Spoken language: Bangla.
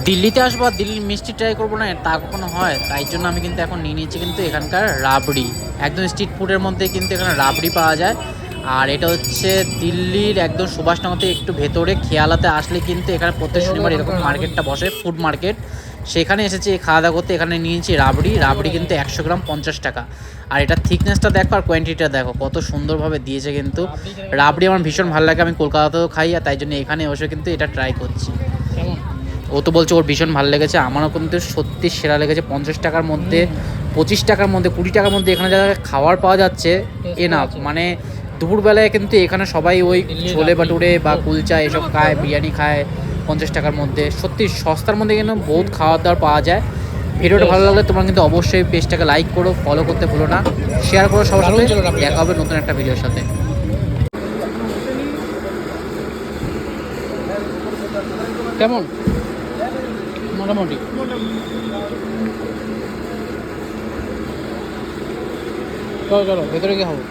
দিল্লিতে আসবো আর দিল্লির মিষ্টি ট্রাই করবো না তা কখনো হয়? তাই জন্য আমি কিন্তু এখন নিয়ে নিয়েছি কিন্তু এখানকার রাবড়ি। একদম স্ট্রিট ফুডের মধ্যে কিন্তু এখানে রাবড়ি পাওয়া যায়। আর এটা হচ্ছে দিল্লির একদম সুভাষনগর থেকে একটু ভেতরে খেয়ালাতে আসলে কিন্তু এখানে প্রত্যেক শনিবার এরকম মার্কেটটা বসে, ফুড মার্কেট। সেখানে এসেছি খাওয়া দাওয়া করতে। এখানে নিয়েছি রাবড়ি। রাবড়ি কিন্তু 100 গ্রাম 50 টাকা। আর এটার থিকনেসটা দেখো আর কোয়ান্টিটিটা দেখো কত সুন্দরভাবে দিয়েছে কিন্তু। রাবড়ি আমার ভীষণ ভালো লাগে, আমি কলকাতাতেও খাই, আর তাই জন্য এখানে বসে কিন্তু এটা ট্রাই করছি। ও তো বলছে ওর ভীষণ ভালো লেগেছে, আমারও কিন্তু সত্যি সেরা লেগেছে। 50 টাকার মধ্যে, 25 টাকার মধ্যে, 20 টাকার মধ্যে এখানে যা খাবার পাওয়া যাচ্ছে এনাফ। মানে দুপুরবেলায় কিন্তু এখানে সবাই ওই ছোলে বাটুরে বা কুলচা এসব খায়, বিরিয়ানি খায় 50 টাকার মধ্যে। সত্যি সস্তার মধ্যে কিন্তু বহুত খাওয়ার দাওয়ার পাওয়া যায়। ভিডিওটা ভালো লাগলে তোমরা কিন্তু অবশ্যই পেজটাকে লাইক করো, ফলো করতে ভুলো না, শেয়ার করো সবার সাথে। দেখা হবে নতুন একটা ভিডিওর সাথে। কেমন? মোটামুটি। চলো চলো ভেতরে গিয়ে খাবো।